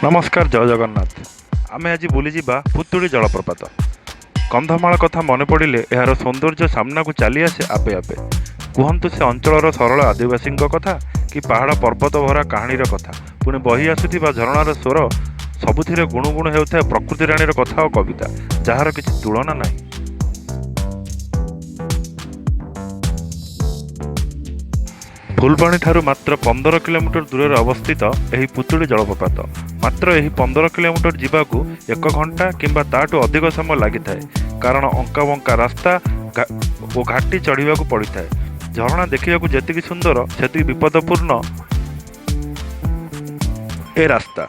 नमस्कार जय जगन्नाथ। आमे आज बुलीजा पुतुड़ी जलप्रपात। कंधमाल कथा मन पड़े यार सौंदर्य सामना को चली आसे आपे आपे। कहतु से अंचल सरल आदिवासी कथा कि पहाड़ पर्वत भरा कहानीर कथा, पुणी बही आसुवा झरणार स्वर सबुथिरे गुणुगुण होता प्रकृति राणीर कथा और कविता जार किसी तुलना नहीं। फुलबाणी ठारू मात्र 15 किलोमीटर दूर अवस्थित यह पुतुड़ी जलप्रपात मात्र यही 15 किलोमीटर जावाकू 1 घंटा किंबा ताठू अधिक समय लगी था, कारण अंका बंका रास्ता और घाटी चढ़ा पड़ी था। झरणा देखा जी सुंदर से विपदपूर्ण ए रास्ता।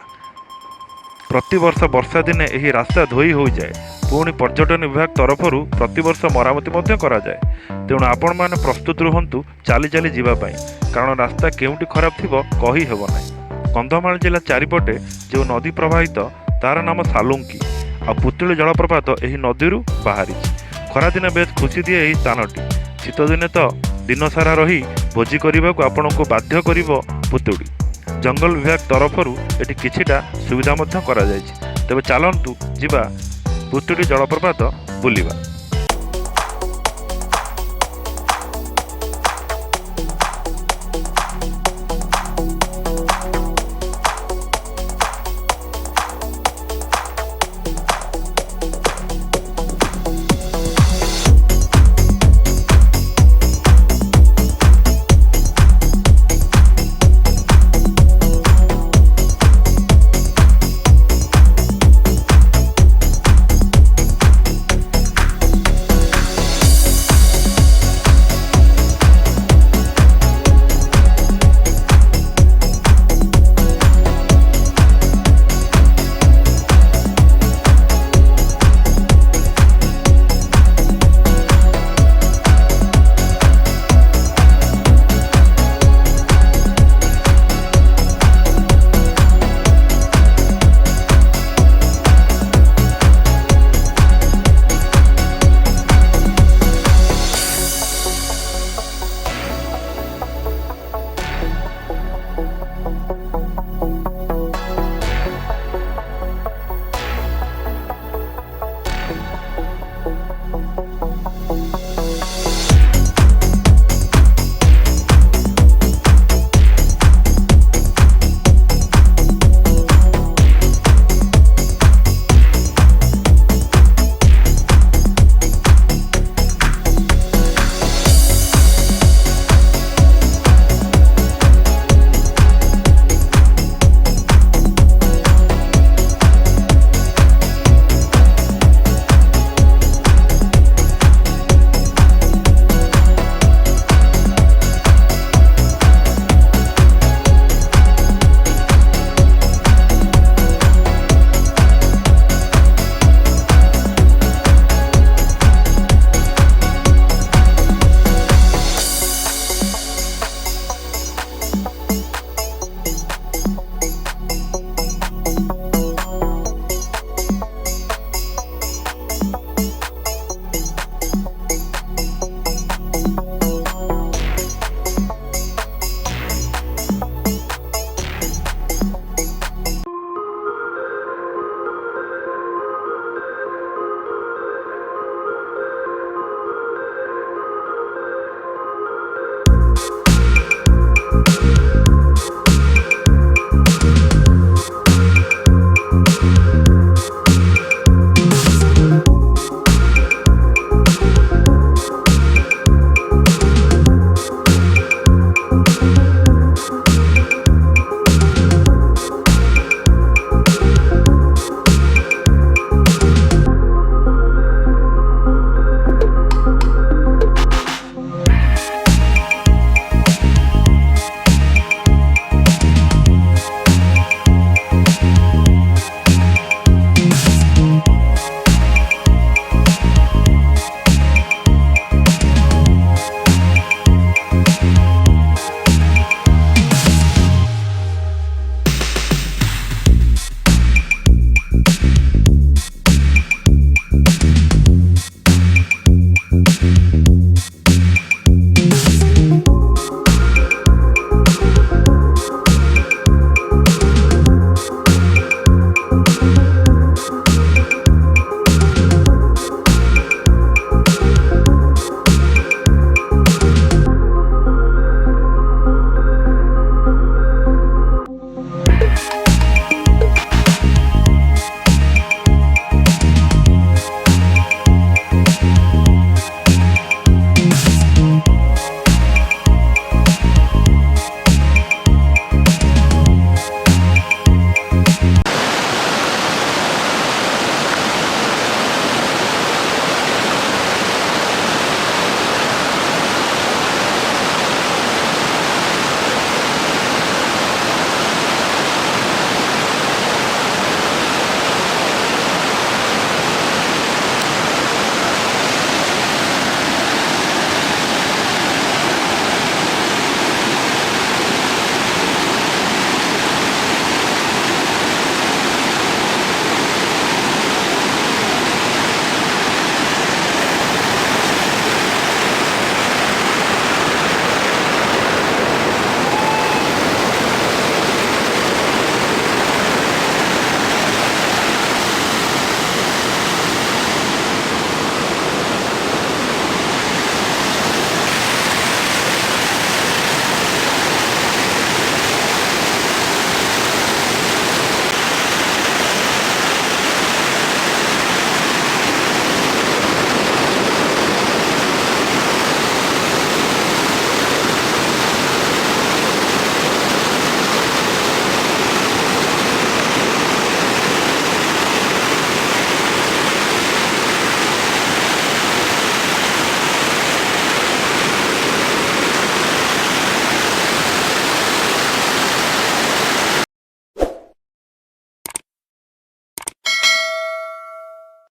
प्रतिवर्ष वर्षा दिने यही रास्ता धोई हो जाए, पुणी पर्यटन विभाग तरफ प्रतिवर्ष मरामती कराए। तेणु आपण मैंने प्रस्तुत रुहतु चली चली जावाई, कारण रास्ता केउटी खराब थी कही हेब ना। कंधमाल जिला चारिपटे जो नदी प्रवाहित तार नाम सालुंकी आ पुतुड़ी जलप्रपात यही नदी बाहरी। खरादिन बेस खुशी दिए यही स्थानटी। शीत दिने तो दिन सारा रही भोजी करने को आपण को बाध्य कर पुतुड़ी। जंगल विभाग तरफ एटी किछिटा सुविधा तेज चलतु जीवा पुतुड़ी जलप्रपात बुलिबा।